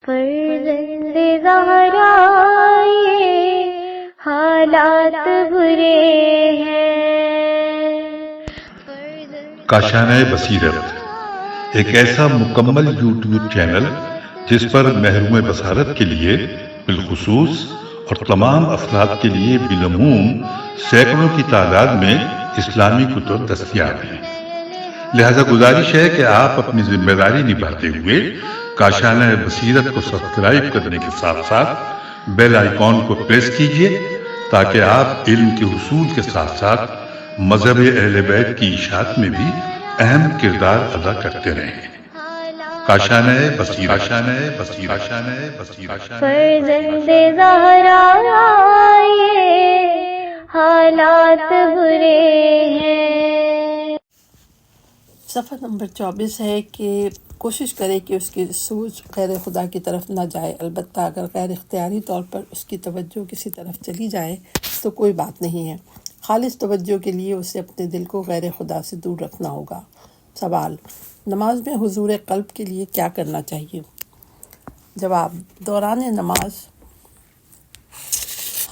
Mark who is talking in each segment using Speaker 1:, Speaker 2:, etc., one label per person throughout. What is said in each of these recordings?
Speaker 1: فرزند زہرا یہ حالات برے ہیں۔
Speaker 2: کاشانہ بصیرت ایک ایسا مکمل یوٹیوب چینل جس پر محروم بصارت کے لیے بالخصوص اور تمام افراد کے لیے بالعموم سینکڑوں کی تعداد میں اسلامی کتب دستیاب ہیں۔ لہذا گزارش ہے کہ آپ اپنی ذمہ داری نبھاتے ہوئے کاشانہ بصیرت کو سبسکرائب کرنے کے ساتھ ساتھ بیل آئیکن کو پریس کیجیے تاکہ آپ علم کے حصول کے ساتھ ساتھ مذہب اہل بیت کی اشاعت میں بھی اہم کردار ادا کرتے رہیں۔ کاشانہ بصیرت۔
Speaker 1: فرزند زہرا یہ حالات برے ہیں۔
Speaker 3: صفحہ نمبر 24 ہے کہ کوشش کرے کہ اس کی سوچ غیر خدا کی طرف نہ جائے، البتہ اگر غیر اختیاری طور پر اس کی توجہ کسی طرف چلی جائے تو کوئی بات نہیں ہے۔ خالص توجہ کے لیے اسے اپنے دل کو غیر خدا سے دور رکھنا ہوگا۔ سوال: نماز میں حضور قلب کے لیے کیا کرنا چاہیے؟ جواب: دوران نماز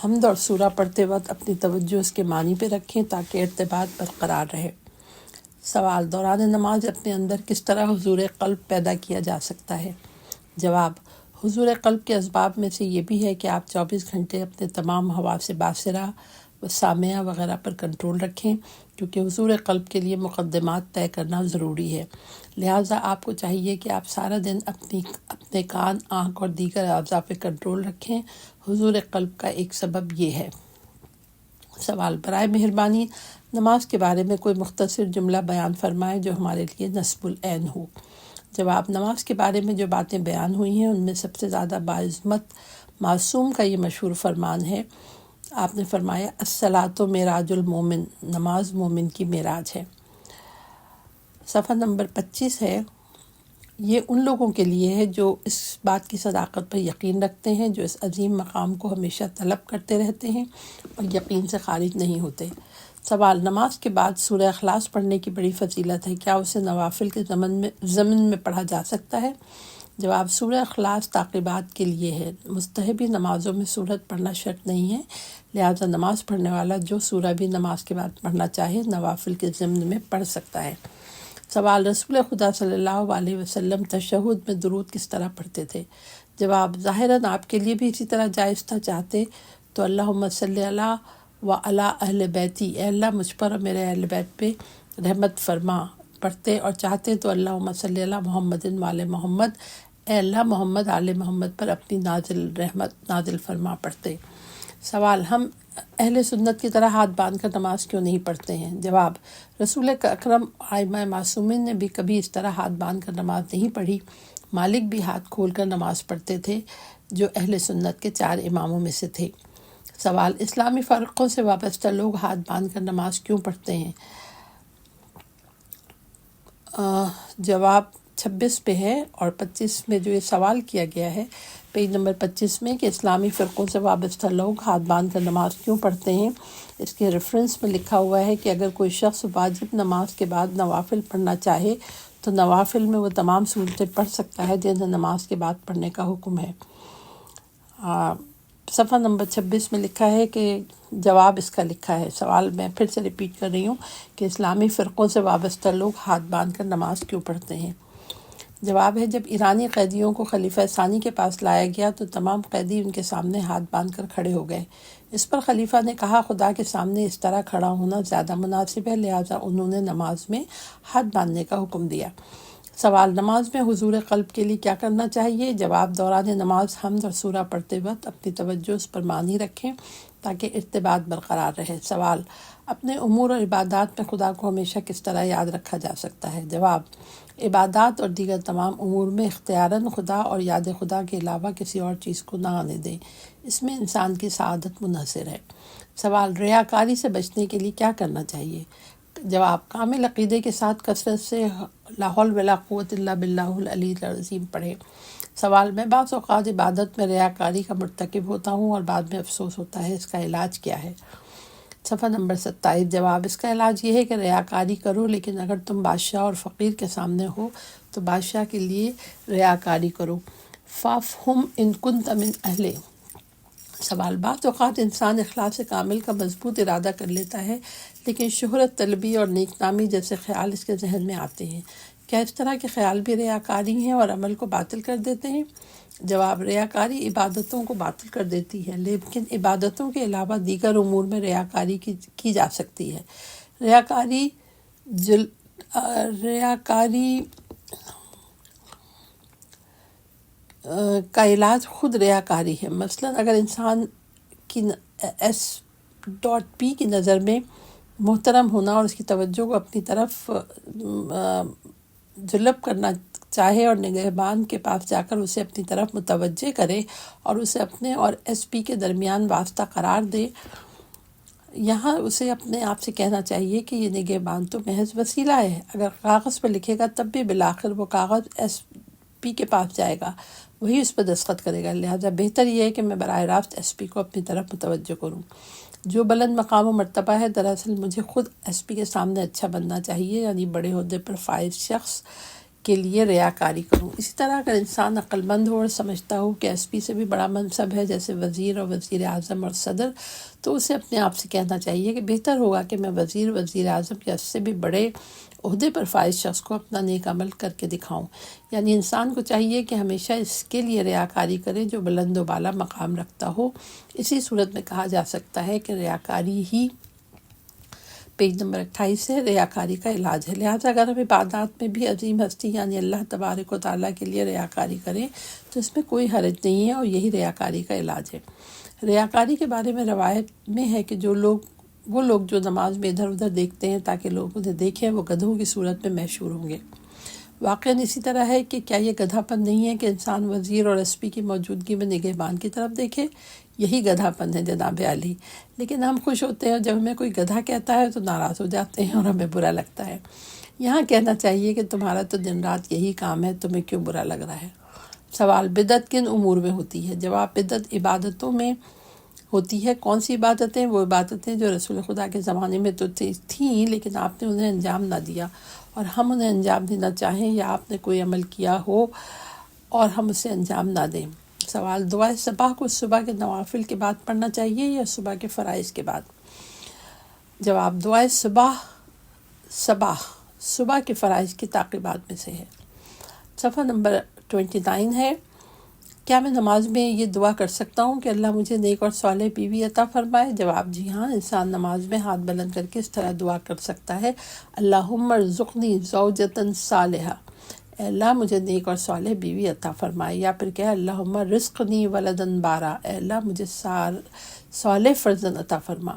Speaker 3: حمد اور سورہ پڑھتے وقت اپنی توجہ اس کے معنی پہ رکھیں تاکہ ارتباط برقرار رہے۔ سوال: دوران نماز اپنے اندر کس طرح حضور قلب پیدا کیا جا سکتا ہے؟ جواب: حضور قلب کے اسباب میں سے یہ بھی ہے کہ آپ 24 گھنٹے اپنے تمام حواس باصرہ و سامعہ وغیرہ پر کنٹرول رکھیں، کیونکہ حضور قلب کے لیے مقدمات طے کرنا ضروری ہے۔ لہٰذا آپ کو چاہیے کہ آپ سارا دن اپنے کان، آنکھ اور دیگر اعضاء پہ کنٹرول رکھیں۔ حضور قلب کا ایک سبب یہ ہے۔ سوال: برائے مہربانی نماز کے بارے میں کوئی مختصر جملہ بیان فرمائے جو ہمارے لیے نصب العین ہو۔ جواب: نماز کے بارے میں جو باتیں بیان ہوئی ہیں ان میں سب سے زیادہ باعظمت معصوم کا یہ مشہور فرمان ہے۔ آپ نے فرمایا: الصلاۃ معراج المومن، نماز مومن کی معراج ہے۔ صفحہ نمبر 25 ہے، یہ ان لوگوں کے لیے ہے جو اس بات کی صداقت پر یقین رکھتے ہیں، جو اس عظیم مقام کو ہمیشہ طلب کرتے رہتے ہیں اور یقین سے خارج نہیں ہوتے۔ سوال: نماز کے بعد سورہ اخلاص پڑھنے کی بڑی فضیلت ہے، کیا اسے نوافل کے ضمن میں پڑھا جا سکتا ہے؟ جواب: سورہ اخلاص تعقیبات کے لیے ہے۔ مستحبی نمازوں میں سورت پڑھنا شرط نہیں ہے، لہذا نماز پڑھنے والا جو سورہ بھی نماز کے بعد پڑھنا چاہے نوافل کے ضمن میں پڑھ سکتا ہے۔ سوال: رسول خدا صلی اللہ علیہ وسلم تشہد میں درود کس طرح پڑھتے تھے؟ جواب: ظاہراً آپ کے لیے بھی اسی طرح جائز تھا، چاہتے تو اللہم صلی علی و علی اہل بیتی، اے اللہ مجھ پر اور میرے اہل بیت پہ رحمت فرما پڑھتے، اور چاہتے تو اللہم صلی علی محمد و علی محمد، اے اللہ محمد آل محمد پر اپنی رحمت نازل فرما پڑھتے۔ سوال: ہم اہل سنت کی طرح ہاتھ باندھ کر نماز کیوں نہیں پڑھتے ہیں؟ جواب: رسول اکرم ائمہ معصومین نے بھی کبھی اس طرح ہاتھ باندھ کر نماز نہیں پڑھی۔ مالک بھی ہاتھ کھول کر نماز پڑھتے تھے، جو اہل سنت کے 4 اماموں میں سے تھے۔ سوال: اسلامی فرقوں سے وابستہ لوگ ہاتھ باندھ کر نماز کیوں پڑھتے ہیں؟ جواب 26 پہ ہے، اور 25 میں جو یہ سوال کیا گیا ہے پیج نمبر 25 میں کہ اسلامی فرقوں سے وابستہ لوگ ہاتھ باندھ کر نماز کیوں پڑھتے ہیں، اس کے ریفرنس میں لکھا ہوا ہے کہ اگر کوئی شخص واجب نماز کے بعد نوافل پڑھنا چاہے تو نوافل میں وہ تمام صورتیں پڑھ سکتا ہے جنہیں نماز کے بعد پڑھنے کا حکم ہے۔ صفحہ نمبر 26 میں لکھا ہے کہ جواب اس کا لکھا ہے۔ سوال میں پھر سے ریپیٹ کر رہی ہوں کہ اسلامی فرقوں سے وابستہ لوگ ہاتھ باندھ کر نماز کیوں پڑھتے ہیں؟ جواب ہے، جب ایرانی قیدیوں کو خلیفہ ثانی کے پاس لایا گیا تو تمام قیدی ان کے سامنے ہاتھ باندھ کر کھڑے ہو گئے۔ اس پر خلیفہ نے کہا، خدا کے سامنے اس طرح کھڑا ہونا زیادہ مناسب ہے، لہٰذا انہوں نے نماز میں ہاتھ باندھنے کا حکم دیا۔ سوال: نماز میں حضور قلب کے لیے کیا کرنا چاہیے؟ جواب: دوران نماز حمد اور سورہ پڑھتے وقت اپنی توجہ اس پر معنی رکھیں تاکہ ارتباط برقرار رہے۔ سوال: اپنے امور اور عبادات میں خدا کو ہمیشہ کس طرح یاد رکھا جا سکتا ہے؟ جواب: عبادات اور دیگر تمام امور میں اختیاراً خدا اور یاد خدا کے علاوہ کسی اور چیز کو نہ آنے دیں، اس میں انسان کی سعادت منحصر ہے۔ سوال: ریاکاری سے بچنے کے لیے کیا کرنا چاہیے؟ جواب: کامل عقیدے کے ساتھ کثرت سے لا حول ولا قوت الا باللہ العلی العظیم پڑھیں۔ سوال: میں بعض اوقات عبادت میں ریاکاری کا مرتکب ہوتا ہوں اور بعد میں افسوس ہوتا ہے، اس کا علاج کیا ہے؟ صفحہ نمبر 27۔ جواب: اس کا علاج یہ ہے کہ ریاکاری کرو، لیکن اگر تم بادشاہ اور فقیر کے سامنے ہو تو بادشاہ کے لیے ریاکاری کرو۔ فافہم ان کنت من اہلہ۔ سوال، بعض اوقات انسان اخلاص کامل کا مضبوط ارادہ کر لیتا ہے لیکن شہرت طلبی اور نیک نامی جیسے خیال اس کے ذہن میں آتے ہیں، کیا اس طرح کے خیال بھی ریاکاری ہیں اور عمل کو باطل کر دیتے ہیں؟ جواب، ریاکاری عبادتوں کو باطل کر دیتی ہے، لیکن عبادتوں کے علاوہ دیگر امور میں ریاکاری کی جا سکتی ہے۔ ریاکاری کا علاج خود ریاکاری ہے۔ مثلا اگر انسان کی S.P کی نظر میں محترم ہونا اور اس کی توجہ کو اپنی طرف جلب کرنا چاہے اور نگہبان کے پاس جا کر اسے اپنی طرف متوجہ کرے اور اسے اپنے اور S.P کے درمیان واسطہ قرار دے، یہاں اسے اپنے آپ سے کہنا چاہیے کہ یہ نگہبان تو محض وسیلہ ہے۔ اگر کاغذ پر لکھے گا تب بھی بالآخر وہ کاغذ S.P کے پاس جائے گا، وہی اس پر دستخط کرے گا، لہذا بہتر یہ ہے کہ میں براہ راست S.P کو اپنی طرف متوجہ کروں۔ جو بلند مقام و مرتبہ ہے، دراصل مجھے خود S.P کے سامنے اچھا بننا چاہیے، یعنی بڑے عہدے پر فائز شخص کے لیے ریاکاری کروں۔ اسی طرح اگر انسان عقل مند ہو اور سمجھتا ہو کہ S.P سے بھی بڑا منصب ہے جیسے وزیر اور وزیر اعظم اور صدر، تو اسے اپنے آپ سے کہنا چاہیے کہ بہتر ہوگا کہ میں وزیر اعظم یا اس سے بھی بڑے عہدے پر فائز شخص کو اپنا نیک عمل کر کے دکھاؤں۔ یعنی انسان کو چاہیے کہ ہمیشہ اس کے لیے ریاکاری کرے جو بلند و بالا مقام رکھتا ہو۔ اسی صورت میں کہا جا سکتا ہے کہ ریاکاری ہی، پیج نمبر 28 ہے، ریاکاری کا علاج ہے۔ لہٰذا اگر ہم عبادات میں بھی عظیم ہستی یعنی اللہ تبارک و تعالیٰ کے لیے ریاکاری کریں تو اس میں کوئی حرج نہیں ہے اور یہی ریاکاری کا علاج ہے۔ ریاکاری کے بارے میں روایت میں ہے کہ وہ لوگ جو نماز میں ادھر ادھر دیکھتے ہیں تاکہ لوگ انہیں دیکھیں، وہ گدھوں کی صورت میں محشور ہوں گے۔ واقعاً اسی طرح ہے کہ کیا یہ گدھا پن نہیں ہے کہ انسان وزیر اور S.P کی موجودگی میں نگہبان کی طرف دیکھے؟ یہی گدھا پن ہے جناب علی۔ لیکن ہم خوش ہوتے ہیں اور جب ہمیں کوئی گدھا کہتا ہے تو ناراض ہو جاتے ہیں اور ہمیں برا لگتا ہے۔ یہاں کہنا چاہیے کہ تمہارا تو دن رات یہی کام ہے، تمہیں کیوں برا لگ رہا ہے؟ سوال، بدعت کن امور میں ہوتی ہے؟ جواب، بدعت عبادتوں میں ہوتی ہے۔ کون سی عبادتیں؟ وہ عبادتیں جو رسول خدا کے زمانے میں تو تھیں لیکن آپ نے انہیں انجام نہ دیا اور ہم انہیں انجام دینا چاہیں، یا آپ نے کوئی عمل کیا ہو اور ہم اسے انجام نہ دیں۔ سوال، دعائے صباح کو صبح کے نوافل کے بعد پڑھنا چاہیے یا صبح کے فرائض کے بعد؟ جواب، دعائے صبح کے فرائض کی تعقیبات میں سے ہے۔ صفحہ نمبر 29 ہے، کیا میں نماز میں یہ دعا کر سکتا ہوں کہ اللہ مجھے نیک اور صالح بیوی عطا فرمائے؟ جواب، جی ہاں، انسان نماز میں ہاتھ بلند کر کے اس طرح دعا کر سکتا ہے، اللہم ارزقنی زوجۃ صالحہ، اے اللہ مجھے نیک اور صالح بیوی عطا فرمائے، یا پھر کہ اللہم رزقنی ولدا بارا، اے اللہ مجھے صالح فرزند عطا فرما۔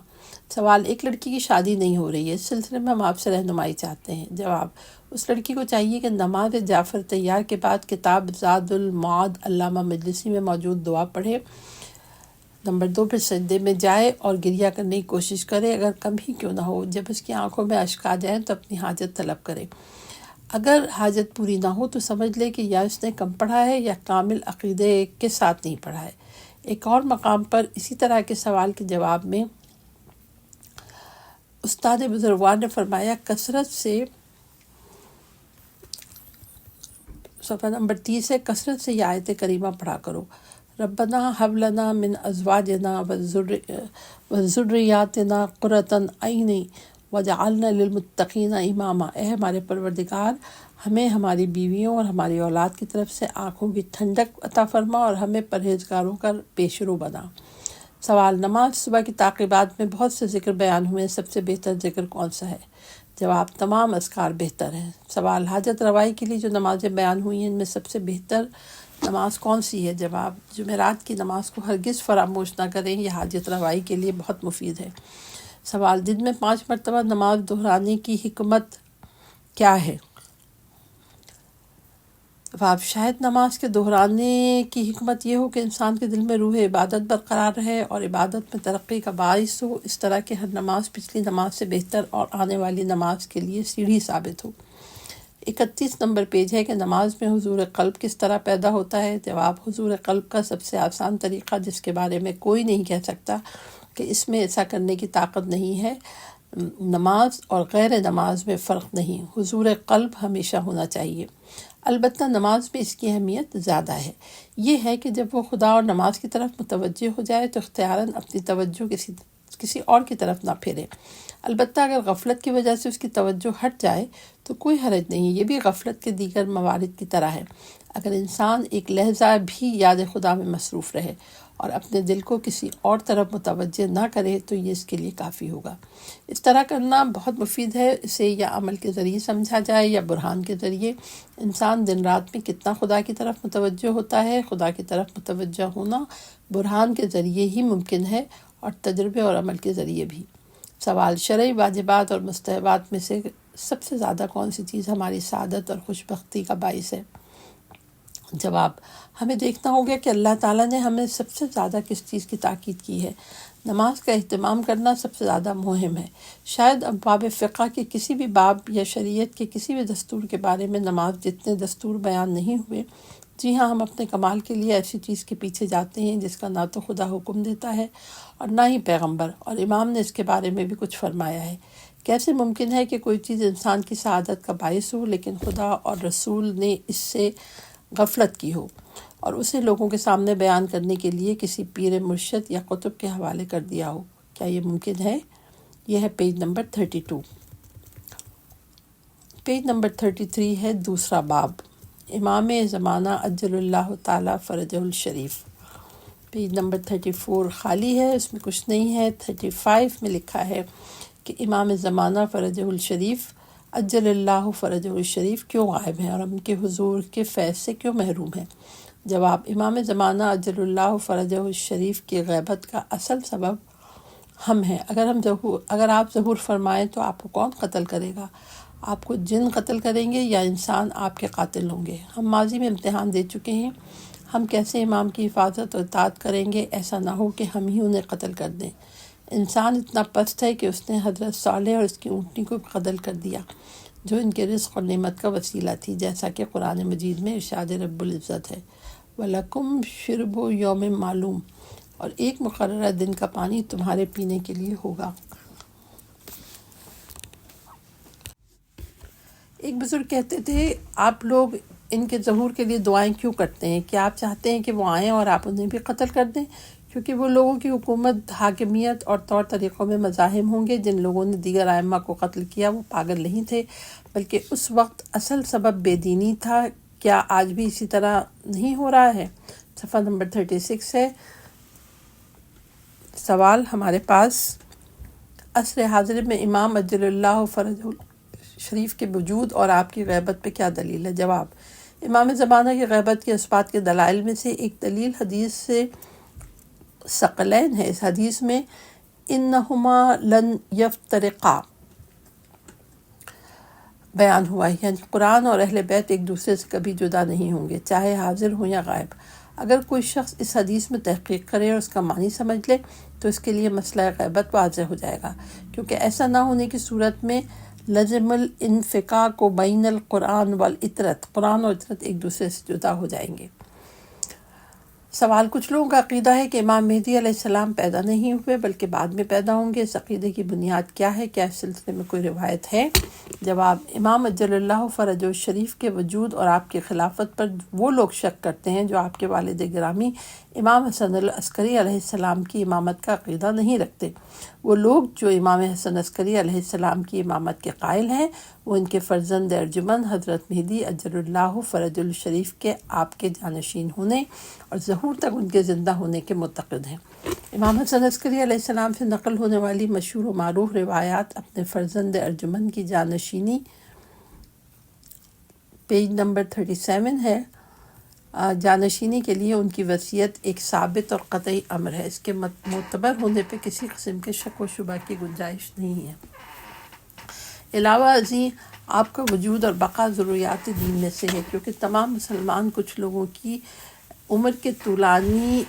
Speaker 3: سوال، ایک لڑکی کی شادی نہیں ہو رہی ہے، اس سلسلے میں ہم آپ سے رہنمائی چاہتے ہیں۔ جواب، اس لڑکی کو چاہیے کہ نماز جعفر تیار کے بعد کتاب زاد المعاد علامہ مجلسی میں موجود دعا پڑھے، نمبر 2 پھر سجدے میں جائے اور گریہ کرنے کی کوشش کرے، اگر کم ہی کیوں نہ ہو۔ جب اس کی آنکھوں میں اشک آ جائیں تو اپنی حاجت طلب کرے۔ اگر حاجت پوری نہ ہو تو سمجھ لے کہ یا اس نے کم پڑھا ہے یا کامل عقیدے کے ساتھ نہیں پڑھا ہے۔ ایک اور مقام پر اسی طرح کے سوال کے جواب میں استاد بزرگوار نے فرمایا، کثرت سے، صفحہ نمبر 30 ہے، کثرت سے یہ آیت کریمہ پڑھا کرو، ربنا ہب لنا من ازواجنا وذریاتنا قرۃ اعین وجعلنا للمتقین اماما، اے ہمارے پروردگار ہمیں ہماری بیویوں اور ہماری اولاد کی طرف سے آنکھوں کی ٹھنڈک عطا فرما اور ہمیں پرہیزگاروں کا پیشرو بنا۔ سوال، نماز صبح کی تعقیبات میں بہت سے ذکر بیان ہوئے، سب سے بہتر ذکر کون سا ہے؟ جواب، تمام اذکار بہتر ہیں۔ سوال، حاجت روائی کے لیے جو نمازیں بیان ہوئی ہیں ان میں سب سے بہتر نماز کون سی ہے؟ جواب، جمعرات کی نماز کو ہرگز فراموش نہ کریں، یہ حاجت روائی کے لیے بہت مفید ہے۔ سوال، دن میں 5 مرتبہ نماز دہرانے کی حکمت کیا ہے؟ جواب، شاید نماز کے دہرانے کی حکمت یہ ہو کہ انسان کے دل میں روح عبادت برقرار رہے اور عبادت میں ترقی کا باعث ہو، اس طرح کہ ہر نماز پچھلی نماز سے بہتر اور آنے والی نماز کے لیے سیڑھی ثابت ہو۔ 31 نمبر پیج ہے کہ نماز میں حضور قلب کس طرح پیدا ہوتا ہے؟ جواب، حضور قلب کا سب سے آسان طریقہ جس کے بارے میں کوئی نہیں کہہ سکتا کہ اس میں ایسا کرنے کی طاقت نہیں ہے، نماز اور غیر نماز میں فرق نہیں، حضور قلب ہمیشہ ہونا چاہیے۔ البتہ نماز میں اس کی اہمیت زیادہ ہے۔ یہ ہے کہ جب وہ خدا اور نماز کی طرف متوجہ ہو جائے تو اختیاراً اپنی توجہ کسی اور کی طرف نہ پھیرے۔ البتہ اگر غفلت کی وجہ سے اس کی توجہ ہٹ جائے تو کوئی حرج نہیں، یہ بھی غفلت کے دیگر موارد کی طرح ہے۔ اگر انسان ایک لحظہ بھی یاد خدا میں مصروف رہے اور اپنے دل کو کسی اور طرف متوجہ نہ کرے تو یہ اس کے لیے کافی ہوگا۔ اس طرح کرنا بہت مفید ہے، اسے یا عمل کے ذریعے سمجھا جائے یا برہان کے ذریعے۔ انسان دن رات میں کتنا خدا کی طرف متوجہ ہوتا ہے، خدا کی طرف متوجہ ہونا برہان کے ذریعے ہی ممکن ہے اور تجربے اور عمل کے ذریعے بھی۔ سوال: شرعی واجبات اور مستحبات میں سے سب سے زیادہ کون سی چیز ہماری سعادت اور خوشبختی کا باعث ہے؟ جواب: ہمیں دیکھنا ہوگا کہ اللہ تعالیٰ نے ہمیں سب سے زیادہ کس چیز کی تاکید کی ہے۔ نماز کا اہتمام کرنا سب سے زیادہ مہم ہے۔ شاید ابواب فقہ کے کسی بھی باب یا شریعت کے کسی بھی دستور کے بارے میں نماز جتنے دستور بیان نہیں ہوئے۔ جی ہاں، ہم اپنے کمال کے لیے ایسی چیز کے پیچھے جاتے ہیں جس کا نہ تو خدا حکم دیتا ہے اور نہ ہی پیغمبر، اور امام نے اس کے بارے میں بھی کچھ فرمایا ہے۔ کیسے ممکن ہے کہ کوئی چیز انسان کی سعادت کا باعث ہو لیکن خدا اور رسول نے اس سے غفلت کی ہو اور اسے لوگوں کے سامنے بیان کرنے کے لیے کسی پیر مرشد یا کتب کے حوالے کر دیا ہو؟ کیا یہ ممکن ہے؟ یہ ہے پیج نمبر 32۔ پیج نمبر 33 ہے دوسرا باب، امام زمانہ عجل اللہ تعالیٰ فرجہ الشریف۔ پیج نمبر 34 خالی ہے، اس میں کچھ نہیں ہے۔ 35 میں لکھا ہے کہ امام زمانہ فرجہ الشریف عجل اللہ فرجہ الشریف کیوں غائب ہیں اور ان کے حضور کے فیض سے کیوں محروم ہیں؟ جواب: امام زمانہ عجل اللہ فرجہ الشریف کی غیبت کا اصل سبب ہم ہیں۔ اگر آپ ظہور فرمائیں تو آپ کو کون قتل کرے گا؟ آپ کو جن قتل کریں گے یا انسان آپ کے قاتل ہوں گے؟ ہم ماضی میں امتحان دے چکے ہیں، ہم کیسے امام کی حفاظت اور اطاعت کریں گے؟ ایسا نہ ہو کہ ہم ہی انہیں قتل کر دیں۔ انسان اتنا پست ہے کہ اس نے حضرت صالح اور اس کی اونٹنی کو قتل کر دیا جو ان کے رزق اور نعمت کا وسیلہ تھی، جیسا کہ قرآن مجید میں ارشاد رب العزت ہے، وَلَكُمْ شُرْبُ يَوْمٍ مَعْلُوم، اور ایک مقررہ دن کا پانی تمہارے پینے کے لیے ہوگا۔ ایک بزرگ کہتے تھے، آپ لوگ ان کے ظہور کے لیے دعائیں کیوں کرتے ہیں؟ کیا آپ چاہتے ہیں کہ وہ آئیں اور آپ انہیں بھی قتل کر دیں؟ کیونکہ وہ لوگوں کی حکومت، حاکمیت اور طور طریقوں میں مزاحم ہوں گے۔ جن لوگوں نے دیگر ائمہ کو قتل کیا وہ پاگل نہیں تھے، بلکہ اس وقت اصل سبب بے دینی تھا۔ کیا آج بھی اسی طرح نہیں ہو رہا ہے؟ صفحہ نمبر 36 ہے۔ سوال ہمارے پاس: عصر حاضر میں امام عجل اللہ فرج شریف کے وجود اور آپ کی غیبت پہ کیا دلیل ہے؟ جواب: امام زمانہ کی غیبت کے اثبات کے دلائل میں سے ایک دلیل حدیث سے ثقلین ہے۔ اس حدیث میں انہما لن یفترقا بیان ہوا ہے، یعنی قرآن اور اہل بیت ایک دوسرے سے کبھی جدا نہیں ہوں گے، چاہے حاضر ہوں یا غائب۔ اگر کوئی شخص اس حدیث میں تحقیق کرے اور اس کا معنی سمجھ لے تو اس کے لیے مسئلہ غیبت واضح ہو جائے گا، کیونکہ ایسا نہ ہونے کی صورت میں لزم الانفکاک بین القرآن والعطرت، قرآن اور عطرت ایک دوسرے سے جدا ہو جائیں گے۔ سوال: کچھ لوگوں کا عقیدہ ہے کہ امام مہدی علیہ السلام پیدا نہیں ہوئے بلکہ بعد میں پیدا ہوں گے، اس عقیدے کی بنیاد کیا ہے؟ کیا اس سلسلے میں کوئی روایت ہے؟ جواب: امام عجل اللہ فرج الشریف کے وجود اور آپ کی خلافت پر وہ لوگ شک کرتے ہیں جو آپ کے والد گرامی امام حسن العسکری علیہ السلام کی امامت کا عقیدہ نہیں رکھتے۔ وہ لوگ جو امام حسن عسکری علیہ السلام کی امامت کے قائل ہیں وہ ان کے فرزند ارجمند حضرت مہدی عجل اللہ فرج الشریف کے آپ کے جانشین ہونے اور ظہور تک ان کے زندہ ہونے کے معتقد ہیں۔ امام حسن عسکری علیہ السلام سے نقل ہونے والی مشہور و معروف روایات اپنے فرزند ارجمند کی جانشینی، پیج نمبر 37 ہے، جانشینی کے لیے ان کی وصیت ایک ثابت اور قطعی امر ہے، اس کے معتبر ہونے پہ کسی قسم کے شک و شبہ کی گنجائش نہیں ہے۔ علاوہ ازیں آپ کا وجود اور بقا ضروریات دین میں سے ہے، کیونکہ تمام مسلمان کچھ لوگوں کی عمر کے طولانی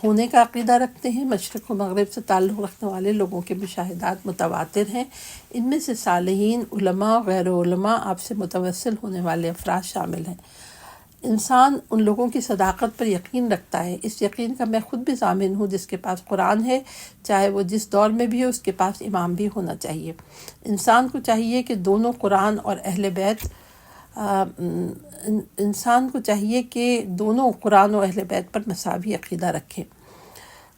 Speaker 3: ہونے کا عقیدہ رکھتے ہیں۔ مشرق و مغرب سے تعلق رکھنے والے لوگوں کے مشاہدات متواتر ہیں، ان میں سے صالحین، علماء و غیر علماء، آپ سے متوسل ہونے والے افراد شامل ہیں۔ انسان ان لوگوں کی صداقت پر یقین رکھتا ہے، اس یقین کا میں خود بھی ضامن ہوں۔ جس کے پاس قرآن ہے، چاہے وہ جس دور میں بھی ہو، اس کے پاس امام بھی ہونا چاہیے۔ انسان کو چاہیے کہ دونوں قرآن اور اہل بیت انسان کو چاہیے کہ دونوں قرآن و اہل بیت پر مساوی عقیدہ رکھیں۔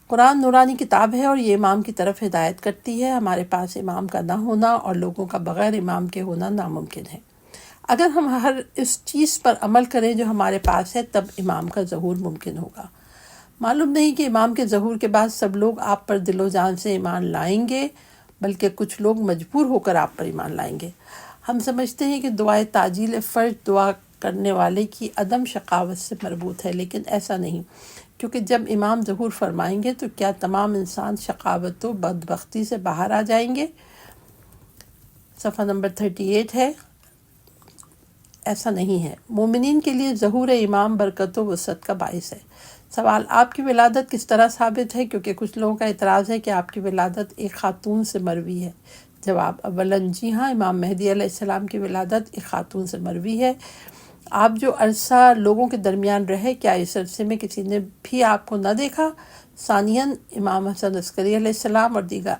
Speaker 3: قرآن نورانی کتاب ہے اور یہ امام کی طرف ہدایت کرتی ہے۔ ہمارے پاس امام کا نہ ہونا اور لوگوں کا بغیر امام کے ہونا ناممکن ہے۔ اگر ہم ہر اس چیز پر عمل کریں جو ہمارے پاس ہے تب امام کا ظہور ممکن ہوگا۔ معلوم نہیں کہ امام کے ظہور کے بعد سب لوگ آپ پر دل و جان سے ایمان لائیں گے، بلکہ کچھ لوگ مجبور ہو کر آپ پر ایمان لائیں گے۔ ہم سمجھتے ہیں کہ دعائے تعجیل فرض دعا کرنے والے کی عدم شقاوت سے مربوط ہے، لیکن ایسا نہیں، کیونکہ جب امام ظہور فرمائیں گے تو کیا تمام انسان شقاوت و بدبختی سے باہر آ جائیں گے؟ صفحہ نمبر 38 ہے۔ ایسا نہیں ہے۔ مومنین کے لیے ظہور امام برکت و وسعت کا باعث ہے۔ سوال: آپ کی ولادت کس طرح ثابت ہے؟ کیونکہ کچھ لوگوں کا اعتراض ہے کہ آپ کی ولادت ایک خاتون سے مروی ہے۔ جواب: اولاً جی ہاں، امام مہدی علیہ السلام کی ولادت ایک خاتون سے مروی ہے۔ آپ جو عرصہ لوگوں کے درمیان رہے، کیا اس عرصے میں کسی نے بھی آپ کو نہ دیکھا؟ ثانیاً امام حسن عسکری علیہ السلام اور دیگر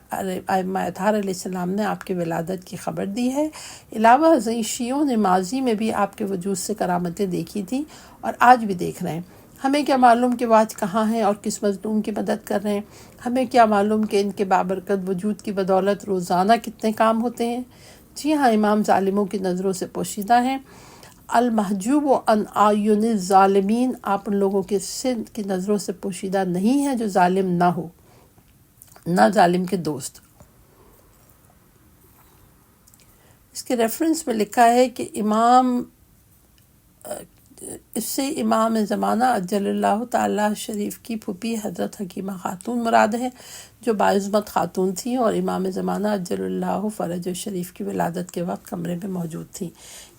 Speaker 3: ائمہ اطہار علیہ السلام نے آپ کی ولادت کی خبر دی ہے۔ علاوہ ازیں شیعوں نے ماضی میں بھی آپ کے وجود سے کرامتیں دیکھی تھیں اور آج بھی دیکھ رہے ہیں۔ ہمیں کیا معلوم کہ وہ آج کہاں ہیں اور کس مظلوم کی مدد کر رہے ہیں؟ ہمیں کیا معلوم کہ ان کے بابرکت وجود کی بدولت روزانہ کتنے کام ہوتے ہیں؟ جی ہاں، امام ظالموں کی نظروں سے پوشیدہ ہیں۔ المحجوب عن اعین الظالمین، آپ ان لوگوں کے سن کی نظروں سے پوشیدہ نہیں ہیں جو ظالم نہ ہو، نہ ظالم کے دوست۔ اس کے ریفرنس میں لکھا ہے کہ اس سے امام زمانہ عجل اللہ تعالیٰ شریف کی پھوپھی حضرت حکیمہ خاتون مراد ہے، جو باعظمت خاتون تھیں اور امام زمانہ عجل اللہ فرج شریف کی ولادت کے وقت کمرے میں موجود تھیں۔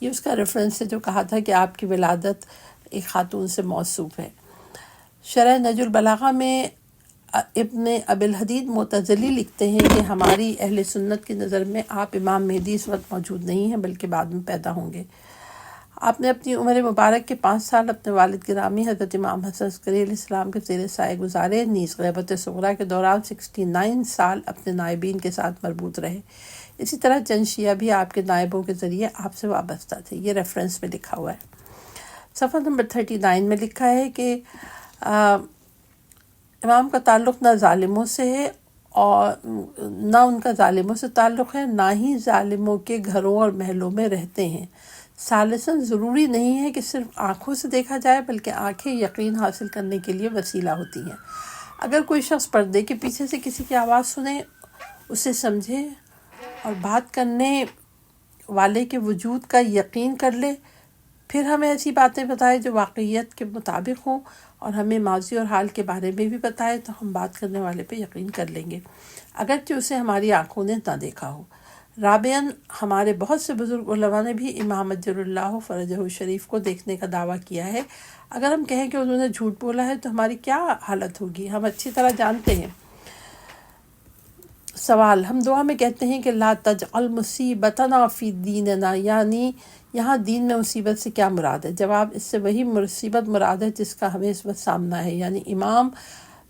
Speaker 3: یہ اس کا ریفرنس ہے جو کہا تھا کہ آپ کی ولادت ایک خاتون سے موصوف ہے۔ شرح نہج البلاغہ میں ابن ابی الحدید معتزلی لکھتے ہیں کہ ہماری اہل سنت کی نظر میں آپ امام مہدی اس وقت موجود نہیں ہیں بلکہ بعد میں پیدا ہوں گے۔ آپ نے اپنی عمر مبارک کے 5 سال اپنے والد گرامی حضرت امام حسن عسکری علیہ السلام کے زیر سایہ گزارے، نیز غیبت صغریٰ کے دوران 69 سال اپنے نائبین کے ساتھ مربوط رہے۔ اسی طرح چند شیعہ بھی آپ کے نائبوں کے ذریعے آپ سے وابستہ تھے۔ یہ ریفرنس میں لکھا ہوا ہے۔ صفحہ نمبر 39 میں لکھا ہے کہ امام کا تعلق نہ ظالموں سے ہے اور نہ ان کا ظالموں سے تعلق ہے، نہ ہی ظالموں کے گھروں اور محلوں میں رہتے ہیں۔ ثالثاً ضروری نہیں ہے کہ صرف آنکھوں سے دیکھا جائے، بلکہ آنکھیں یقین حاصل کرنے کے لیے وسیلہ ہوتی ہیں۔ اگر کوئی شخص پردے کے پیچھے سے کسی کی آواز سنے، اسے سمجھے اور بات کرنے والے کے وجود کا یقین کر لے، پھر ہمیں ایسی باتیں بتائے جو واقعیت کے مطابق ہوں اور ہمیں ماضی اور حال کے بارے میں بھی بتائے، تو ہم بات کرنے والے پہ یقین کر لیں گے، اگرچہ اسے ہماری آنکھوں نے نہ دیکھا ہو۔ رابعاً ہمارے بہت سے بزرگ علماء نے بھی امام عجل اللہ فرجہ الشریف کو دیکھنے کا دعویٰ کیا ہے۔ اگر ہم کہیں کہ انہوں نے جھوٹ بولا ہے تو ہماری کیا حالت ہوگی؟ ہم اچھی طرح جانتے ہیں۔ سوال: ہم دعا میں کہتے ہیں کہ لا تجعل مصیبتنا فی دیننا، یعنی یہاں دین میں مصیبت سے کیا مراد ہے؟ جواب: اس سے وہی مصیبت مراد ہے جس کا ہمیں اس وقت سامنا ہے، یعنی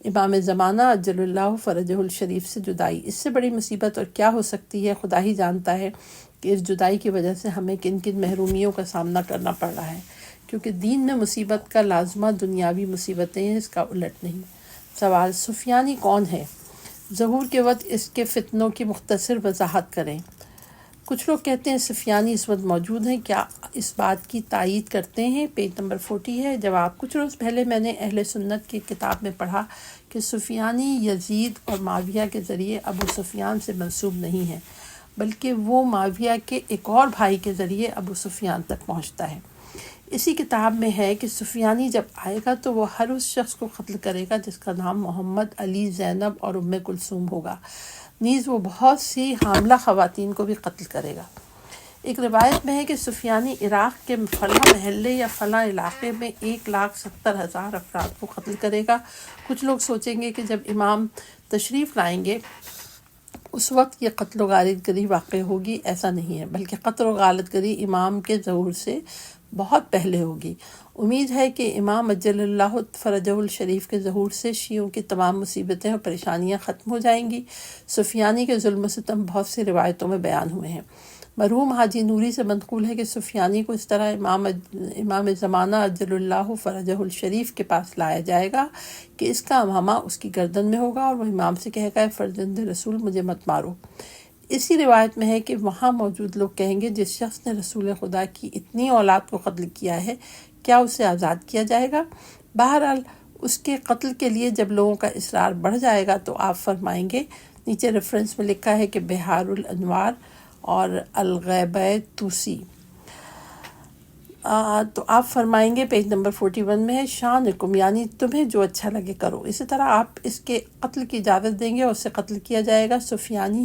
Speaker 3: امام زمانہ عجل اللہ فرجہ الشریف سے جدائی۔ اس سے بڑی مصیبت اور کیا ہو سکتی ہے؟ خدا ہی جانتا ہے کہ اس جدائی کی وجہ سے ہمیں کن کن محرومیوں کا سامنا کرنا پڑ رہا ہے، کیونکہ دین میں مصیبت کا لازمہ دنیاوی مصیبتیں ہیں، اس کا الٹ نہیں۔ سوال: سفیانی کون ہے؟ ظہور کے وقت اس کے فتنوں کی مختصر وضاحت کریں۔ کچھ لوگ کہتے ہیں سفیانی اس وقت موجود ہیں، کیا اس بات کی تائید کرتے ہیں؟ پیج نمبر 40 ہے۔ جواب: کچھ روز پہلے میں نے اہل سنت کی کتاب میں پڑھا کہ سفیانی یزید اور معاویہ کے ذریعے ابو سفیان سے منسوب نہیں ہے، بلکہ وہ معاویہ کے ایک اور بھائی کے ذریعے ابو سفیان تک پہنچتا ہے۔ اسی کتاب میں ہے کہ سفیانی جب آئے گا تو وہ ہر اس شخص کو قتل کرے گا جس کا نام محمد، علی، زینب اور ام کلثوم ہوگا، نیز وہ بہت سی حاملہ خواتین کو بھی قتل کرے گا۔ ایک روایت میں ہے کہ سفیانی عراق کے فلاں محلے یا فلاں علاقے میں 1,70,000 افراد کو قتل کرے گا۔ کچھ لوگ سوچیں گے کہ جب امام تشریف لائیں گے اس وقت یہ قتل و غارت گری واقع ہوگی۔ ایسا نہیں ہے، بلکہ قتل و غارت گری امام کے ظہور سے بہت پہلے ہوگی۔ امید ہے کہ امام عجل اللہ فرجہ الشریف کے ظہور سے شیعوں کی تمام مصیبتیں اور پریشانیاں ختم ہو جائیں گی۔ سفیانی کے ظلم و ستم بہت سی روایتوں میں بیان ہوئے ہیں۔ مرحوم حاجی نوری سے منقول ہے کہ سفیانی کو اس طرح امام زمانہ اجل اللہ فرجہ الشریف کے پاس لایا جائے گا کہ اس کا امامہ اس کی گردن میں ہوگا اور وہ امام سے کہے گا فرزند رسول مجھے مت مارو۔ اسی روایت میں ہے کہ وہاں موجود لوگ کہیں گے جس شخص نے رسول خدا کی اتنی اولاد کو قتل کیا ہے کیا اسے آزاد کیا جائے گا؟ بہرحال اس کے قتل کے لیے جب لوگوں کا اصرار بڑھ جائے گا تو آپ فرمائیں گے، نیچے ریفرنس میں لکھا ہے کہ بحار الانوار اور الغیبہ توسی، تو آپ فرمائیں گے پیج نمبر 41 میں ہے شانکم، یعنی تمہیں جو اچھا لگے کرو۔ اسی طرح آپ اس کے قتل کی اجازت دیں گے اور اسے قتل کیا جائے گا۔ سفیانی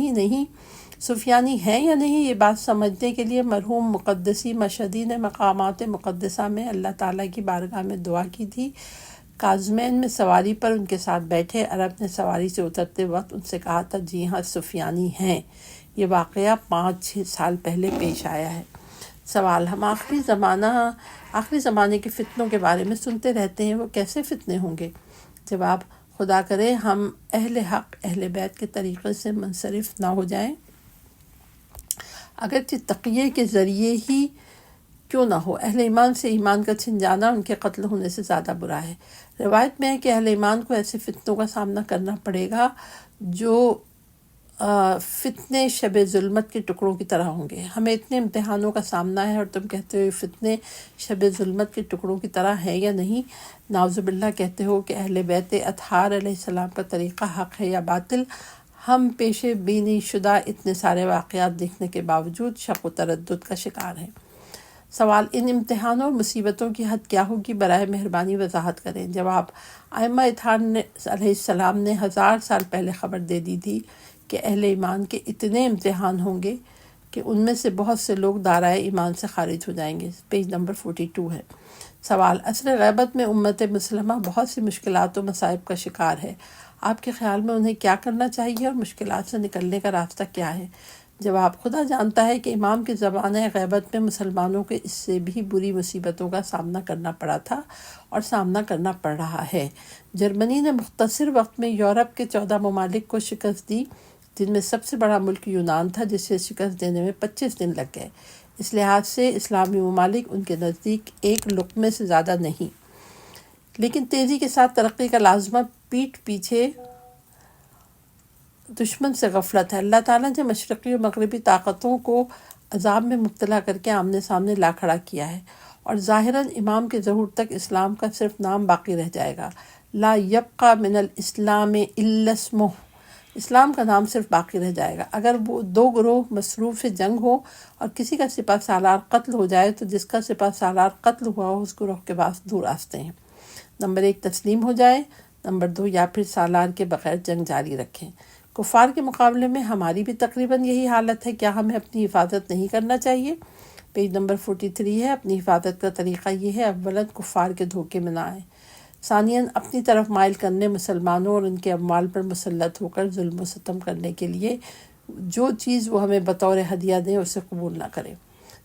Speaker 3: ہیں یا نہیں، یہ بات سمجھنے کے لیے مرحوم مقدسی مشہدی نے مقامات مقدسہ میں اللہ تعالیٰ کی بارگاہ میں دعا کی تھی۔ کاظمین میں سواری پر ان کے ساتھ بیٹھے عرب نے سواری سے اترتے وقت ان سے کہا تھا جی ہاں سفیانی ہیں۔ یہ واقعہ 5-6 سال پہلے پیش آیا ہے۔ سوال، ہم آخری زمانے کے فتنوں کے بارے میں سنتے رہتے ہیں، وہ کیسے فتنے ہوں گے؟ جواب، خدا کرے ہم اہل حق اہل بیت کے طریقے سے منصرف نہ ہو جائیں، اگرچہ تقیے کے ذریعے ہی کیوں نہ ہو۔ اہل ایمان سے ایمان کا چھن جانا ان کے قتل ہونے سے زیادہ برا ہے۔ روایت میں ہے کہ اہل ایمان کو ایسے فتنوں کا سامنا کرنا پڑے گا جو فتنے شب ظلمت کے ٹکڑوں کی طرح ہوں گے۔ ہمیں اتنے امتحانوں کا سامنا ہے اور تم کہتے ہو فتنے شب ظلمت کے ٹکڑوں کی طرح ہیں یا نہیں؟ نعوذ باللہ کہتے ہو کہ اہل بیت اطہار علیہ السلام کا طریقہ حق ہے یا باطل؟ ہم پیشے بینی شدہ اتنے سارے واقعات دیکھنے کے باوجود شک و تردد کا شکار ہیں۔ سوال، ان امتحانوں اور مصیبتوں کی حد کیا ہوگی؟ برائے مہربانی وضاحت کریں۔ جواب، ائمہ اطہار علیہ السلام نے 1000 سال پہلے خبر دے دی تھی کہ اہل ایمان کے اتنے امتحان ہوں گے کہ ان میں سے بہت سے لوگ دارائے ایمان سے خارج ہو جائیں گے۔ پیج نمبر 42 ہے۔ سوال، عصر غیبت میں امت مسلمہ بہت سی مشکلات و مصائب کا شکار ہے، آپ کے خیال میں انہیں کیا کرنا چاہیے اور مشکلات سے نکلنے کا راستہ کیا ہے؟ جواب، خدا جانتا ہے کہ امام کے زمانہ غیبت میں مسلمانوں کے اس سے بھی بری مصیبتوں کا سامنا کرنا پڑا تھا اور سامنا کرنا پڑ رہا ہے۔ جرمنی نے مختصر وقت میں یورپ کے 14 ممالک کو شکست دی، جن میں سب سے بڑا ملک یونان تھا جسے شکست دینے میں 25 دن لگ گئے۔ اس لحاظ سے اسلامی ممالک ان کے نزدیک ایک لقمے سے زیادہ نہیں، لیکن تیزی کے ساتھ ترقی کا لازمہ پیٹھ پیچھے دشمن سے غفلت ہے۔ اللہ تعالیٰ نے مشرقی و مغربی طاقتوں کو عذاب میں مبتلا کر کے آمنے سامنے لا کھڑا کیا ہے، اور ظاہراً امام کے ظہور تک اسلام کا صرف نام باقی رہ جائے گا۔ لا یبقى من الاسلام الا اسمہ، اسلام کا نام صرف باقی رہ جائے گا۔ اگر وہ 2 گروہ مصروف جنگ ہو اور کسی کا سپہ سالار قتل ہو جائے تو جس کا سپہ سالار قتل ہوا ہو اس گروہ کے پاس 2 راستے ہیں، نمبر 1 تسلیم ہو جائے، نمبر 2 یا پھر سالار کے بغیر جنگ جاری رکھیں۔ کفار کے مقابلے میں ہماری بھی تقریباً یہی حالت ہے، کیا ہمیں اپنی حفاظت نہیں کرنا چاہیے؟ پیج نمبر 43 ہے۔ اپنی حفاظت کا طریقہ یہ ہے، اولاً کفار کے دھوکے میں نہ آئیں، ثانیاً اپنی طرف مائل کرنے مسلمانوں اور ان کے اموال پر مسلط ہو کر ظلم و ستم کرنے کے لیے جو چیز وہ ہمیں بطور ہدیہ دیں اسے قبول نہ کریں۔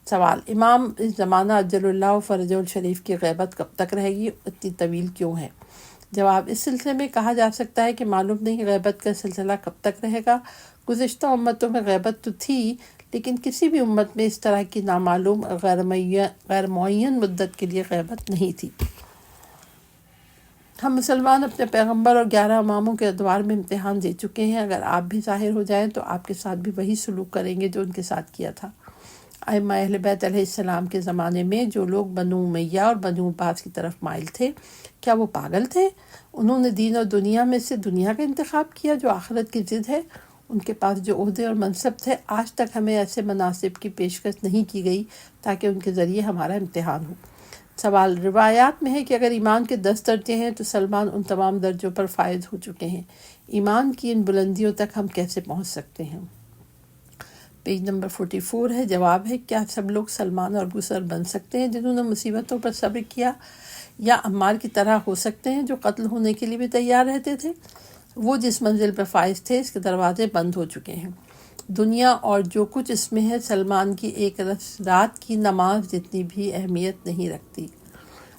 Speaker 3: سوال، امام اس زمانہ اجل اللہ فرجہ الشریف کی غیبت کب تک رہے گی، اتنی طویل کیوں ہے؟ جواب، اس سلسلے میں کہا جا سکتا ہے کہ معلوم نہیں غیبت کا سلسلہ کب تک رہے گا۔ گزشتہ امتوں میں غیبت تو تھی، لیکن کسی بھی امت میں اس طرح کی نامعلوم غیر معین مدت کے لیے غیبت نہیں تھی۔ ہم مسلمان اپنے پیغمبر اور 11 اماموں کے ادوار میں امتحان دے چکے ہیں، اگر آپ بھی ظاہر ہو جائیں تو آپ کے ساتھ بھی وہی سلوک کریں گے جو ان کے ساتھ کیا تھا۔ ائمہ اہل بیت علیہ السلام کے زمانے میں جو لوگ بنو امیہ اور بنو عباس کی طرف مائل تھے، کیا وہ پاگل تھے؟ انہوں نے دین اور دنیا میں سے دنیا کا انتخاب کیا جو آخرت کی ضد ہے۔ ان کے پاس جو عہدے اور منصب تھے، آج تک ہمیں ایسے مناصب کی پیشکش نہیں کی گئی تاکہ ان کے ذریعے ہمارا امتحان ہو۔ سوال، روایات میں ہے کہ اگر ایمان کے 10 درجے ہیں تو سلمان ان تمام درجوں پر فائز ہو چکے ہیں، ایمان کی ان بلندیوں تک ہم کیسے پہنچ سکتے ہیں؟ پیج نمبر 44 ہے۔ جواب ہے، کیا سب لوگ سلمان اور ابوذر بن سکتے ہیں جنہوں نے مصیبتوں پر صبر کیا، یا عمار کی طرح ہو سکتے ہیں جو قتل ہونے کے لیے بھی تیار رہتے تھے؟ وہ جس منزل پر فائز تھے اس کے دروازے بند ہو چکے ہیں۔ دنیا اور جو کچھ اس میں ہے سلمان کی ایک رات کی نماز جتنی بھی اہمیت نہیں رکھتی۔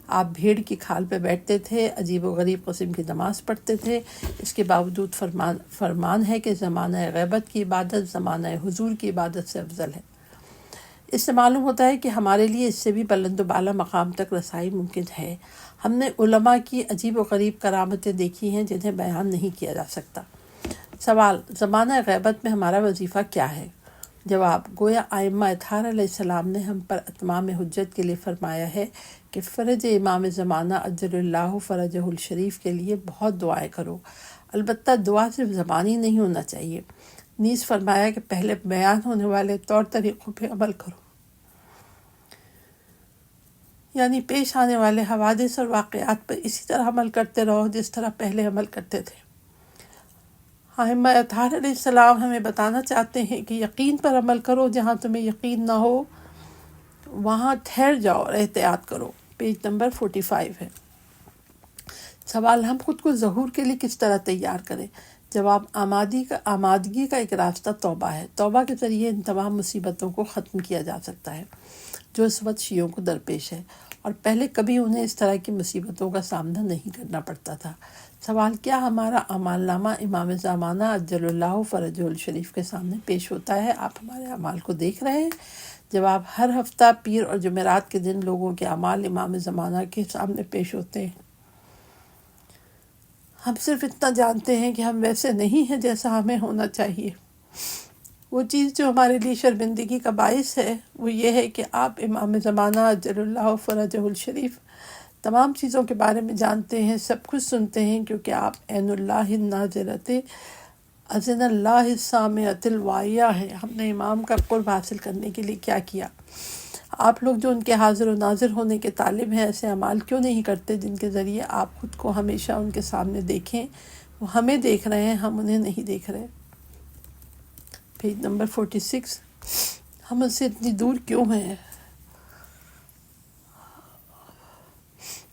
Speaker 3: آپ بھیڑ کی کھال پہ بیٹھتے تھے، عجیب و غریب قسم کی نماز پڑھتے تھے، اس کے باوجود فرمان ہے کہ زمانہ غیبت کی عبادت زمانہ حضور کی عبادت سے افضل ہے۔ اس سے معلوم ہوتا ہے کہ ہمارے لیے اس سے بھی بلند و بالا مقام تک رسائی ممکن ہے۔ ہم نے علماء کی عجیب و غریب کرامتیں دیکھی ہیں جنہیں بیان نہیں کیا جا سکتا۔ سوال: زمانہ غیبت میں ہمارا وظیفہ کیا ہے؟ جواب: گویا ائمہ اطہار علیہ السلام نے ہم پر اتمام حجت کے لیے فرمایا ہے کہ فرج امام زمانہ عجل اللہ فرجہ الشریف کے لیے بہت دعائیں کرو، البتہ دعا صرف زبانی نہیں ہونا چاہیے، نیز فرمایا کہ پہلے بیان ہونے والے طور طریقوں پہ عمل کرو، یعنی پیش آنے والے حوادث اور واقعات پر اسی طرح عمل کرتے رہو جس طرح پہلے عمل کرتے تھے۔ ائمہ اطہار علیہ السلام ہمیں بتانا چاہتے ہیں کہ یقین پر عمل کرو، جہاں تمہیں یقین نہ ہو وہاں ٹھہر جاؤ اور احتیاط کرو۔ پیج نمبر 45 ہے۔ سوال: ہم خود کو ظہور کے لیے کس طرح تیار کریں؟ جواب: آمادگی کا ایک راستہ توبہ ہے۔ توبہ کے ذریعے ان تمام مصیبتوں کو ختم کیا جا سکتا ہے جو اس وقت شیعوں کو درپیش ہے، اور پہلے کبھی انہیں اس طرح کی مصیبتوں کا سامنا نہیں کرنا پڑتا تھا۔ سوال: کیا ہمارا اعمال نامہ امام زمانہ عجل اللہ فرجہ الشریف کے سامنے پیش ہوتا ہے؟ آپ ہمارے اعمال کو دیکھ رہے ہیں؟ جواب: ہر ہفتہ پیر اور جمعرات کے دن لوگوں کے اعمال امام زمانہ کے سامنے پیش ہوتے ہیں۔ ہم صرف اتنا جانتے ہیں کہ ہم ویسے نہیں ہیں جیسا ہمیں ہونا چاہیے۔ وہ چیز جو ہمارے لیے شرمندگی کا باعث ہے وہ یہ ہے کہ آپ امام زمانہ عجل اللہ فرجہ الشریف تمام چیزوں کے بارے میں جانتے ہیں، سب کچھ سنتے ہیں، کیونکہ آپ عین اللہ الناظرۃ اذن اللہ السامعۃ الواعیہ ہیں۔ ہم نے امام کا قرب حاصل کرنے کے لیے کیا کیا؟ آپ لوگ جو ان کے حاضر و ناظر ہونے کے طالب ہیں، ایسے اعمال کیوں نہیں کرتے جن کے ذریعے آپ خود کو ہمیشہ ان کے سامنے دیکھیں؟ وہ ہمیں دیکھ رہے ہیں، ہم انہیں نہیں دیکھ رہے۔ Page number 46۔ ہم ان سے اتنی دور کیوں ہیں؟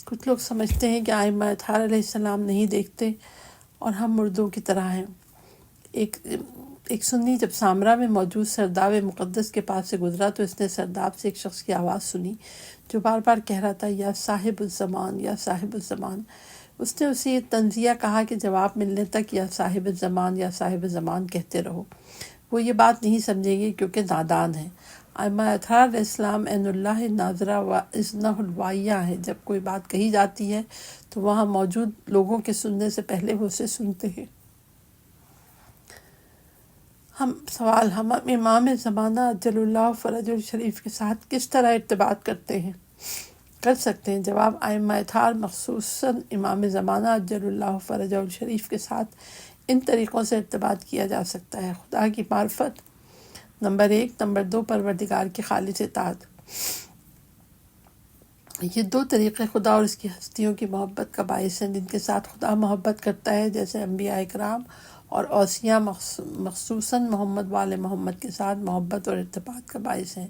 Speaker 3: کچھ لوگ سمجھتے ہیں کہ ائمہ اطہار علیہ السلام نہیں دیکھتے اور ہم مردوں کی طرح ہیں۔ ایک سنی جب سامرا میں موجود سرداب مقدس کے پاس سے گزرا تو اس نے سرداب سے ایک شخص کی آواز سنی جو بار بار کہہ رہا تھا، یا صاحب الزمان، یا صاحب الزمان۔ اس نے اسے یہ تنزیہ کہا کہ جواب ملنے تک یا صاحب الزمان یا صاحب الزمان کہتے رہو، وہ یہ بات نہیں سمجھیں گے کیونکہ نادان ہیں۔ ائمہ اطہار علیہ السلام عین اللہ ناظرہ و اذنہ الواعیہ ہے۔ جب کوئی بات کہی جاتی ہے تو وہاں موجود لوگوں کے سننے سے پہلے وہ اسے سنتے ہیں۔ سوال: ہم امام زمانہ عجل اللہ فرجہ الشریف کے ساتھ کس طرح ارتباط کر سکتے ہیں؟ جواب: ائمہ اطہار مخصوصاً امام زمانہ عجل اللہ فرجہ الشریف کے ساتھ ان طریقوں سے ارتباط کیا جا سکتا ہے: خدا کی معرفت، نمبر 1، نمبر 2، پروردگار کی خالص اطاعت۔ یہ دو طریقے خدا اور اس کی ہستیوں کی محبت کا باعث ہیں۔ جن کے ساتھ خدا محبت کرتا ہے جیسے انبیاء اکرام اور اوصیاء مخصوصاً محمد وآل محمد کے ساتھ محبت اور ارتباط کا باعث ہیں۔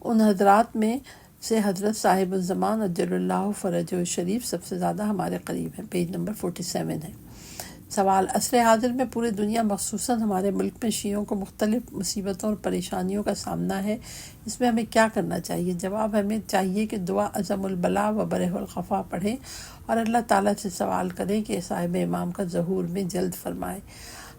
Speaker 3: ان حضرات میں سے حضرت صاحب الزمان عجل اللہ فرجہ الشریف سب سے زیادہ ہمارے قریب ہیں۔ پیج نمبر 47 ہے۔ سوال: عصر حاضر میں پوری دنیا مخصوصاً ہمارے ملک میں شیعوں کو مختلف مصیبتوں اور پریشانیوں کا سامنا ہے، اس میں ہمیں کیا کرنا چاہیے؟ جواب: ہمیں چاہیے کہ دعا عظم البلا و برح الخفا پڑھیں اور اللہ تعالیٰ سے سوال کریں کہ صاحب امام کا ظہور میں جلد فرمائے۔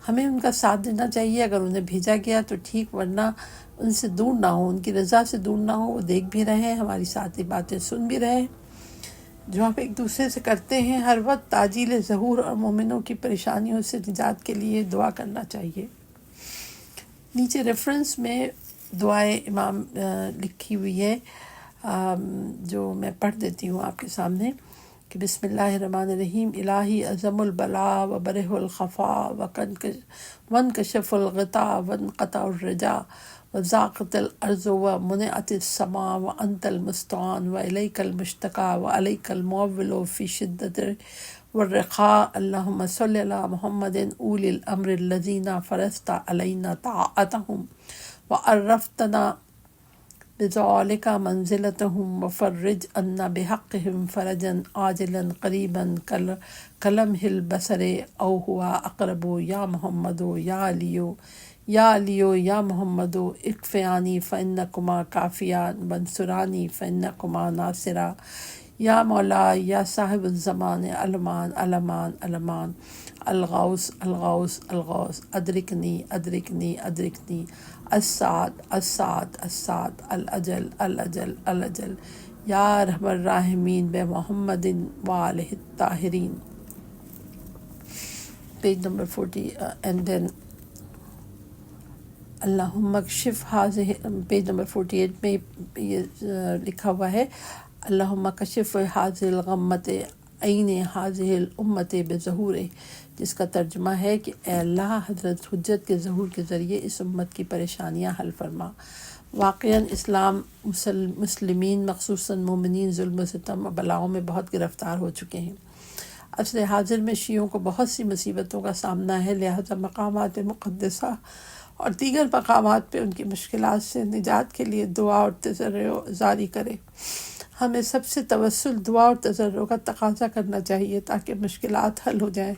Speaker 3: ہمیں ان کا ساتھ دینا چاہیے، اگر انہیں بھیجا گیا تو ٹھیک، ورنہ ان سے دور نہ ہو، ان کی رضا سے دور نہ ہو۔ وہ دیکھ بھی رہے ہیں، ہماری ساتھی باتیں سن بھی رہے ہیں جو ہم ایک دوسرے سے کرتے ہیں۔ ہر وقت تعجیل ظہور اور مومنوں کی پریشانیوں سے نجات کے لیے دعا کرنا چاہیے۔ نیچے ریفرنس میں دعائے امام لکھی ہوئی ہے جو میں پڑھ دیتی ہوں آپ کے سامنے کہ بسم اللہ الرحمن الرحیم۔ الہی عظم البلا و برح الخفا وانکشف الغطاء وانقطع الرجا وضاقت الارض ومنعت السماء وانت المستعان والیک المشتکا والیک المعول فی شدت والرخاء۔ اللہم صلی علی محمد اولی الامر الذین فرضت علینا طاعتہم وعرفتنا بذلک منزلتہم وفرج عنا بحقہم فرجا عاجلا قریبا کلمح البصر او ہوا اقرب یا محمد یا علیو یا علیو یا محمد اکفیانی فانکما کافیان وانصرانی فانکما ناصرا یا مولا یا صاحب الزمان المان المان المان الغوث الغوث الغوث ادرکنی ادرکنی ادرکنی السعد السعد السعد الاجل الاجل الاجل یا ارحم الراحمین بے محمد وآلہ الطاہرین. پیج نمبر 40 اینڈ دین اللہم اکشف حاضہ. پیج نمبر 48 میں یہ لکھا ہوا ہے اللہم کشف حاضہ الغمت عین حاضہ الامت بظہور، جس کا ترجمہ ہے کہ اے اللہ حضرت حجت کے ظہور کے ذریعے اس امت کی پریشانیاں حل فرما. واقعاً اسلام مسلمین خصوصاً مومنین ظلم و ستم و بلاؤں میں بہت گرفتار ہو چکے ہیں. عصر حاضر میں شیعوں کو بہت سی مصیبتوں کا سامنا ہے، لہذا مقامات مقدسہ اور دیگر مقامات پہ ان کی مشکلات سے نجات کے لیے دعا اور تضرع جاری کرے. ہمیں سب سے توسل دعا اور تضرع کا تقاضا کرنا چاہیے تاکہ مشکلات حل ہو جائیں.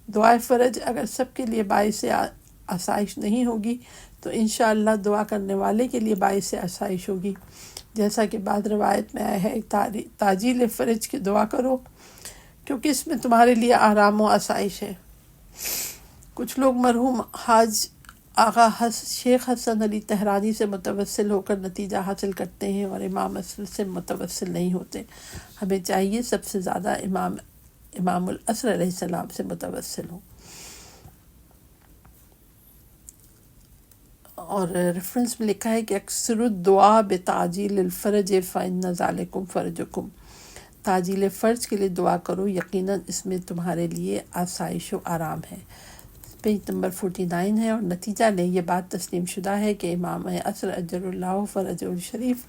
Speaker 3: دعائے فرج اگر سب کے لیے باعث آسائش نہیں ہوگی تو انشاءاللہ دعا کرنے والے کے لیے باعث آسائش ہوگی. جیسا کہ بعض روایت میں آیا ہے تاجیل فرج کی دعا کرو کیونکہ اس میں تمہارے لیے آرام و آسائش ہے. کچھ لوگ مرحوم حاج آغا شیخ حسن علی تہرانی سے متوسل ہو کر نتیجہ حاصل کرتے ہیں اور امام عصر سے متوسل نہیں ہوتے. ہمیں چاہیے سب سے زیادہ امام العصر علیہ السلام سے متوسل ہوں. اور ریفرنس میں لکھا ہے کہ اکثر الدعا بتعجیل الفرج فإن ذالکم فرجکم. تعجیل فرج کے لیے دعا کرو، یقیناً اس میں تمہارے لیے آسائش و آرام ہے. پیج نمبر 49 ہے. اور نتیجہ لیں یہ بات تسلیم شدہ ہے کہ امام عصر اجل اللہ فرجہ الشریف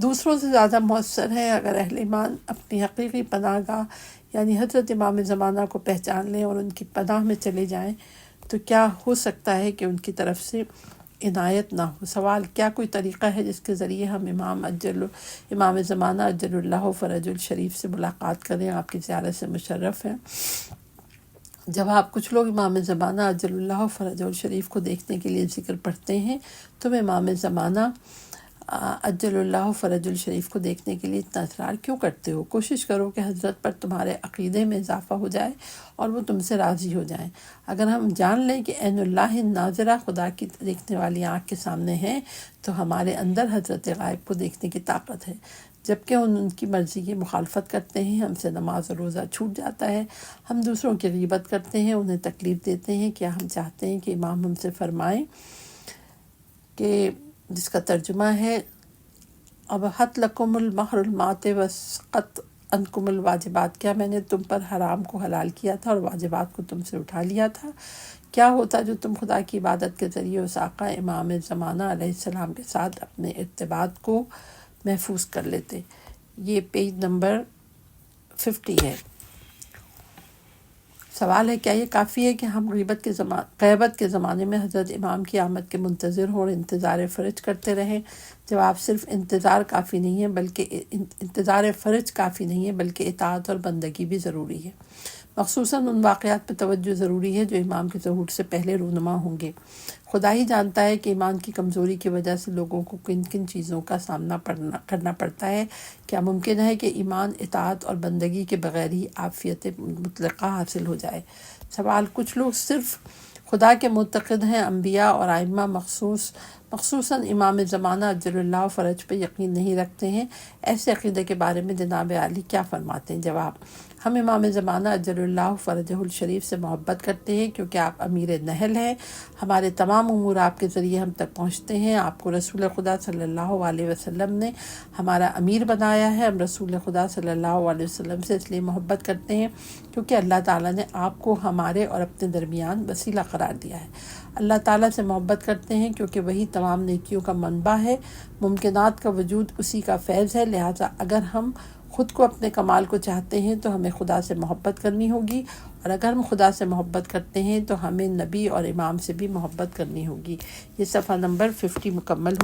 Speaker 3: دوسروں سے زیادہ مؤثر ہیں. اگر اہل ایمان اپنی حقیقی پناہ گاہ یعنی حضرت امام زمانہ کو پہچان لیں اور ان کی پناہ میں چلے جائیں تو کیا ہو سکتا ہے کہ ان کی طرف سے عنایت نہ ہو. سوال کیا کوئی طریقہ ہے جس کے ذریعے ہم امام زمانہ اجل اللہ فرج الشریف سے ملاقات کریں، آپ کی زیارت سے مشرف ہیں؟ جواب کچھ لوگ امام زمانہ اجل اللہ فرج الشریف کو دیکھنے کے لیے ذکر پڑھتے ہیں. تم امام زمانہ اجل اللہ فرج الشریف کو دیکھنے کے لیے اتنا اصرار کیوں کرتے ہو؟ کوشش کرو کہ حضرت پر تمہارے عقیدے میں اضافہ ہو جائے اور وہ تم سے راضی ہو جائیں. اگر ہم جان لیں کہ عین اللہ ناظرہ خدا کی دیکھنے والی آنکھ کے سامنے ہیں تو ہمارے اندر حضرت غائب کو دیکھنے کی طاقت ہے. جبکہ ان کی مرضی کی مخالفت کرتے ہیں، ہم سے نماز و روزہ چھوٹ جاتا ہے، ہم دوسروں کی غیبت کرتے ہیں، انہیں تکلیف دیتے ہیں. کیا ہم چاہتے ہیں کہ امام ہم سے فرمائیں کہ جس کا ترجمہ ہے ابحت لکم المہر المات وسقط انکم الواجبات، کیا میں نے تم پر حرام کو حلال کیا تھا اور واجبات کو تم سے اٹھا لیا تھا؟ کیا ہوتا جو تم خدا کی عبادت کے ذریعے اس آقا امام زمانہ علیہ السلام کے ساتھ اپنے ارتباط کو محفوظ کر لیتے؟ یہ پیج نمبر 50 ہے. سوال ہے کیا یہ کافی ہے کہ ہم غیبت کے زمانے میں حضرت امام کی آمد کے منتظر ہوں اور انتظار فرج کرتے رہیں؟ جواب صرف انتظار کافی نہیں ہے بلکہ انتظار فرج کافی نہیں ہے بلکہ اطاعت اور بندگی بھی ضروری ہے. مخصوصاً ان واقعات پہ توجہ ضروری ہے جو امام کے ظہور سے پہلے رونما ہوں گے. خدا ہی جانتا ہے کہ ایمان کی کمزوری کی وجہ سے لوگوں کو کن کن چیزوں کا سامنا کرنا پڑتا ہے. کیا ممکن ہے کہ ایمان، اطاعت اور بندگی کے بغیر ہی عافیت مطلقہ حاصل ہو جائے؟ سوال کچھ لوگ صرف خدا کے معتقد ہیں، انبیاء اور ائمہ مخصوصاً امام زمانہ اجل اللہ فرج پہ یقین نہیں رکھتے ہیں. ایسے عقیدے کے بارے میں جناب عالی کیا فرماتے ہیں؟ جواب ہم امام زمانہ اجل اللہ فرجہ الشریف سے محبت کرتے ہیں کیونکہ آپ امیر نحل ہیں. ہمارے تمام امور آپ کے ذریعے ہم تک پہنچتے ہیں. آپ کو رسول خدا صلی اللہ علیہ وسلم نے ہمارا امیر بنایا ہے. ہم رسول خدا صلی اللہ علیہ وسلم سے اس لیے محبت کرتے ہیں کیونکہ اللہ تعالیٰ نے آپ کو ہمارے اور اپنے درمیان وسیلہ قرار دیا ہے. اللہ تعالیٰ سے محبت کرتے ہیں کیونکہ وہی تمام نیکیوں کا منبع ہے. ممکنات کا وجود اسی کا فیض ہے. لہٰذا اگر ہم خود کو اپنے کمال کو چاہتے ہیں تو ہمیں خدا سے محبت کرنی ہوگی، اور اگر ہم خدا سے محبت کرتے ہیں تو ہمیں نبی اور امام سے بھی محبت کرنی ہوگی. یہ صفحہ نمبر 50 مکمل ہو.